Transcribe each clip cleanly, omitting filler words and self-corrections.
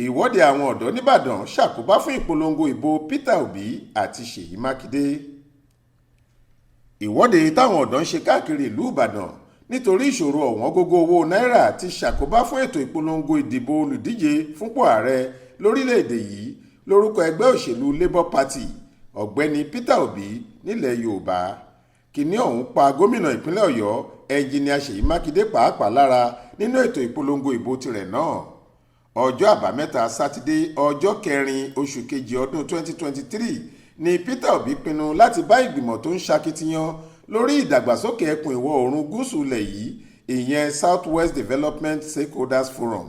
Ìwọ́de àwọn ọ̀dọ́ nìbàdàn ṣàkóbá fún ìpolongo ìbò Peter Obi àti Ṣeyi Makinde. Ìwọ́de táwọn ọ̀dọ́ ń ṣe káàkiri ìlú Ìbàdàn nítorí ìṣòro ọ̀wọ́n gógó owó náírà ti ṣàkóbá fún ètò ìpolongo ìdìbò olùdíje fúnpò ààrẹ lórílẹ̀‐èdè yìí lórúkọ ẹgbẹ́ òṣèlú Labour Party ọ̀gbẹ́ni Peter Obi nílẹ̀ Yorùbá. Kìíní ọ̀hún pa gómìnà ìpínlẹ̀ Ọ̀yọ́ ẹnjìníà Ṣeyi Makinde pàápàá lára nínú ètò ìpolongo ìbò tirẹ̀ náà. Ọjọ́ àbámẹ́ta sátidé ọjọ́ 4 oṣù kejì ọdún 2023 ni Peter Obi pinnu láti bá ìgbìmọ̀ tó ń ṣakitiyan lórí ìdàgbàsókè ẹkùn ìwọ̀ oòrùn gúúsù ilẹ̀ yìí ìyẹn South West Development Stakeholders Forum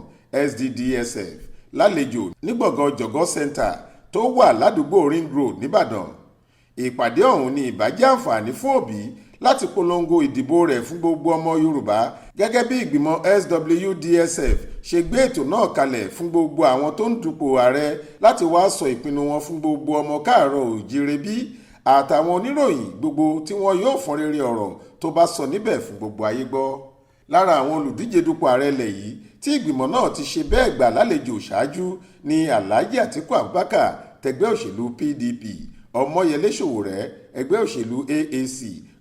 SDDSF lálejò ní gbọ̀ngàn Jọ̀gọ́ Center tó wà ládùúgbò Ring Road nìbàdàn. Ìpàdé ọ̀hún ni ìbàjẹ́ àǹfààní fún Obi láti polongo ìdìbò rẹ̀ fún gbogbo ọmọ Yorùbá gẹ́gẹ́ bí ìgbìmọ̀ SWDSF ṣe gbé ètò náà kalẹ̀ fún gbogbo àwọn tó ń dupò ààrẹ láti wá sọ ìpinnu wọn fún gbogbo ọmọ káàárọ̀ òjíire bí àtàwọn oníròyìn gbogbo tí wọn yóò fọ́n rere ọ̀rọ̀ tó bá sọ níbẹ̀ fún gbogbo ayé gbọ́. Lára àwọn olùdíje dupò ààrẹ ilẹ̀ yìí tí ìgbìmọ̀ náà ti ṣe bẹ́ẹ̀ gbà lálejò ṣáájú ni Alhaji Atiku Abubakar tẹgbẹ́ òṣèlú PDP, Ọmọyẹlé Sowore ẹgbẹ́ òṣèlú AAC,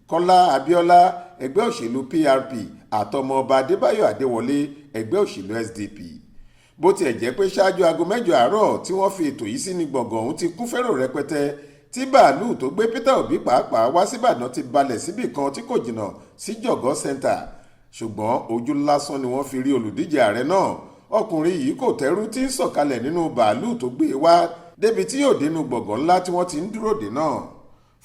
Kọ́lá Abíọ́lá ẹgbẹ́ òṣèlú PRP àtọmọọba Adébáyọ̀ Adéwọlé ẹgbẹ́ òṣèlú SDP. Bó tiẹ̀ jẹ́ pé ṣáájú aago 8 àárọ̀ tí wọ́n fi ètò yìí sí ní gbọ̀ngàn ọ̀hún ti kún fẹ́rò rẹpẹtẹ tí bàálù tó gbé Peter Obi pàápàá wá síbàdàn ti balẹ̀ síbì kan tí kò jìnnà sí Jọ̀gọ́ Center. Ṣùgbọ́n ojú lásán ni wọ́n fi rí olùdíje ààrẹ náà. Ọkùnrin yìí kò tẹ́rù tí ń sọ̀kalẹ̀ nínú bàálù tó gbé wá débi tí yóò dénú gbọ̀ngàn ńlá tí wọ́n ti ń dúró dè náà.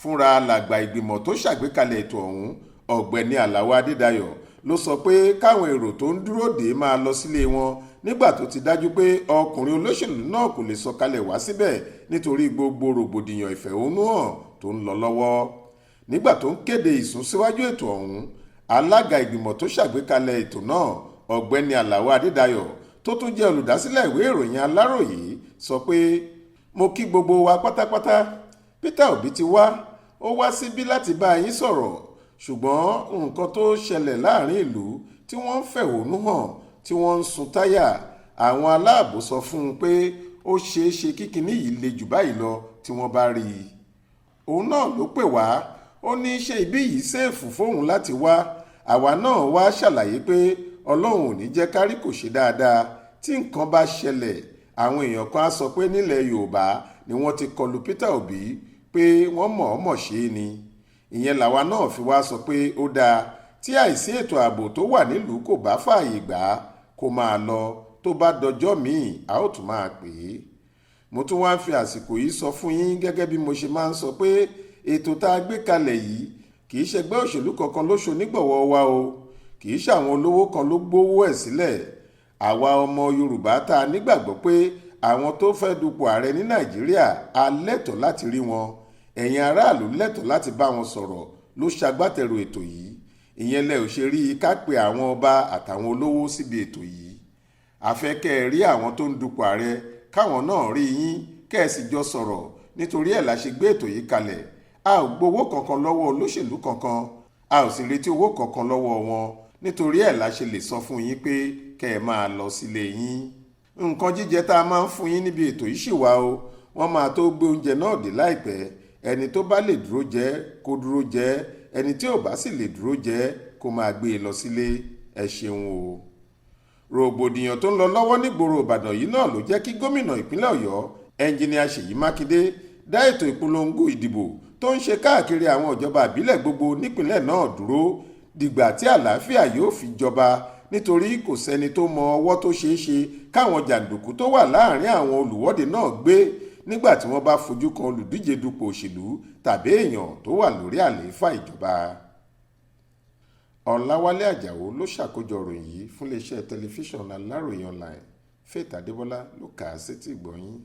Fúnra làgbà ìgbìmọ̀ tó ṣàgbékalẹ̀ ètò ọ̀hún ọ̀gbẹ́ni Àlàó Adédayọ̀ ló sọ pé káwọn èrò tó ń dúró dè máa lọ sílé wọn nígbà tó ti dájú pé ọkùnrin olóṣèlú náà kò lè sọ̀kalẹ̀ wá síbẹ̀ nítorí gbogbo rògbòdìyàn ìfẹ̀hónúhàn tó ń lọ lọ́wọ́. Nígbà tó ń kéde ìsúnsíwájú ètò ọ̀hún, alága ìgbìmọ̀ tó ṣàgbékalẹ̀ ètò náà ọ̀gbẹ́ni Àlàó Adédayọ̀ tó tún jẹ́ olùdásílẹ̀ ìwé ìròyìn Aláròyé sọ pé mo kí gbogbo wa pátápátá. Peter Obi ti wá, ó wá síbí láti bá yín sọ̀rọ̀, ṣùgbọ́n nǹkan tó ṣẹlẹ̀ láàrin ìlú tí wọ́n ń fẹ̀hónú hàn tí wọ́n ń sun táyà, àwọn aláàbò sọ fún un pé ó ṣeé ṣe kí kinní yìí le jù báyìí lọ tí wọ́n bá rí i. Òun náà ló pè wá, ó ní ṣe ibí yìí ṣèèfù fóun láti wá. Àwa náà wá ṣàlàyé pé Ọlọ́run ò ní jẹ́ kárí kò ṣe dáadáa. Tí nǹkan bá ṣẹlẹ̀, àwọn èèyàn kan á sọ pé nílẹ̀ Yorùbá ni wọ́n ti kọlù Peter Obi pé wọ́n mọ̀ọ́mọ̀ ṣe é ni. Ìyẹn làwa náà fi wá sọ pé ó dáa tí àìsí ètò ààbò tó wà nílùú kò bá fààyè gbà á kó máa lọ, tó bá dọjọ́ míì a ó tún máa pè é. Mo tún wá ń fi àsìkò yìí sọ fún yín gẹ́gẹ́ bí mo ṣe máa ń sọ pé ètò tá a gbé kalẹ̀ yìí kì í ṣẹgbẹ́ òṣèlú kankan ló ṣonígbọ̀wọ́ wa o, kì í ṣàwọn olówó kan ló gbówó ẹ̀ sílẹ̀. Àwa ọmọ Yorùbá tá a nígbàgbọ́ pé àwọn tó fẹ́ dupò ààrẹ ní Nàìjíríà a lẹ́tọ̀ọ́ láti rí wọn, ẹ̀yin aráàlú lẹ́tọ̀ọ́ láti bá wọn sọ̀rọ̀ ló ṣagbátẹrù ètò yìí. Ìyẹn lẹ ò ṣe rí i ká pe àwọn ọba àtàwọn olówó síbi ètò yìí. A fẹ́ kẹ́ ẹ rí àwọn tó ń dupò ààrẹ káwọn náà rí yín kẹ́ ẹ sì jọ sọ̀rọ̀, nítorí ẹ̀ la ṣe gbé ètò yìí kalẹ̀. A ò gbowó kankan lọ́wọ́ olóṣèlú kankan, a ò sì retí owó kankan lọ́wọ́ wọn, nítorí ẹ̀ la ṣe lè sọ fún yín pé kẹ́ ẹ máa lọ sílé yín. Nǹkan jíjẹ tá a máa ń fún yín níbi ètò yìí ṣì wà o, wọ́n máa tó gbé oúnjẹ náà dé láìpẹ́. Ẹni tó bá lè dúró jẹ kó dúró jẹ, ẹni tí ò bá sì lè dúró jẹ kó máa gbé e lọ sílé. Ẹ ṣeun o. Rògbòdìyàn tó ń lọ lọ́wọ́ nígboro Ìbàdàn yìí náà ló jẹ́ kí gómìnà ìpínlẹ̀ Ọ̀yọ́ ẹnjìníà Ṣeyi Mákindé dá ètò ìpolongo ìdìbò tó ń ṣe káàkiri àwọn ìjọba ìbílẹ̀ gbogbo nípìnlẹ̀ náà dúró dìgbà tí àlàáfíà yóò fi jọba, nítorí kò sẹ́ni tó mọ ọwọ́ tó ṣeé ṣe káwọn jàǹdùkú tó wà láàrin àwọn olùwọ́de náà gbé nígbà tí wọ́n bá fojú kan olùdíje dupò òṣèlú tàbí èèyàn tó wà lórí àlééfà ìjọba. Ọláwálé Àjàó ló ṣàkójọ ìròyìn yìí fún iléeṣẹ́ tẹlifíṣàn Aláròyé online. Faith Adébọ́lá ló kà á sétí ìgbọ́ yín.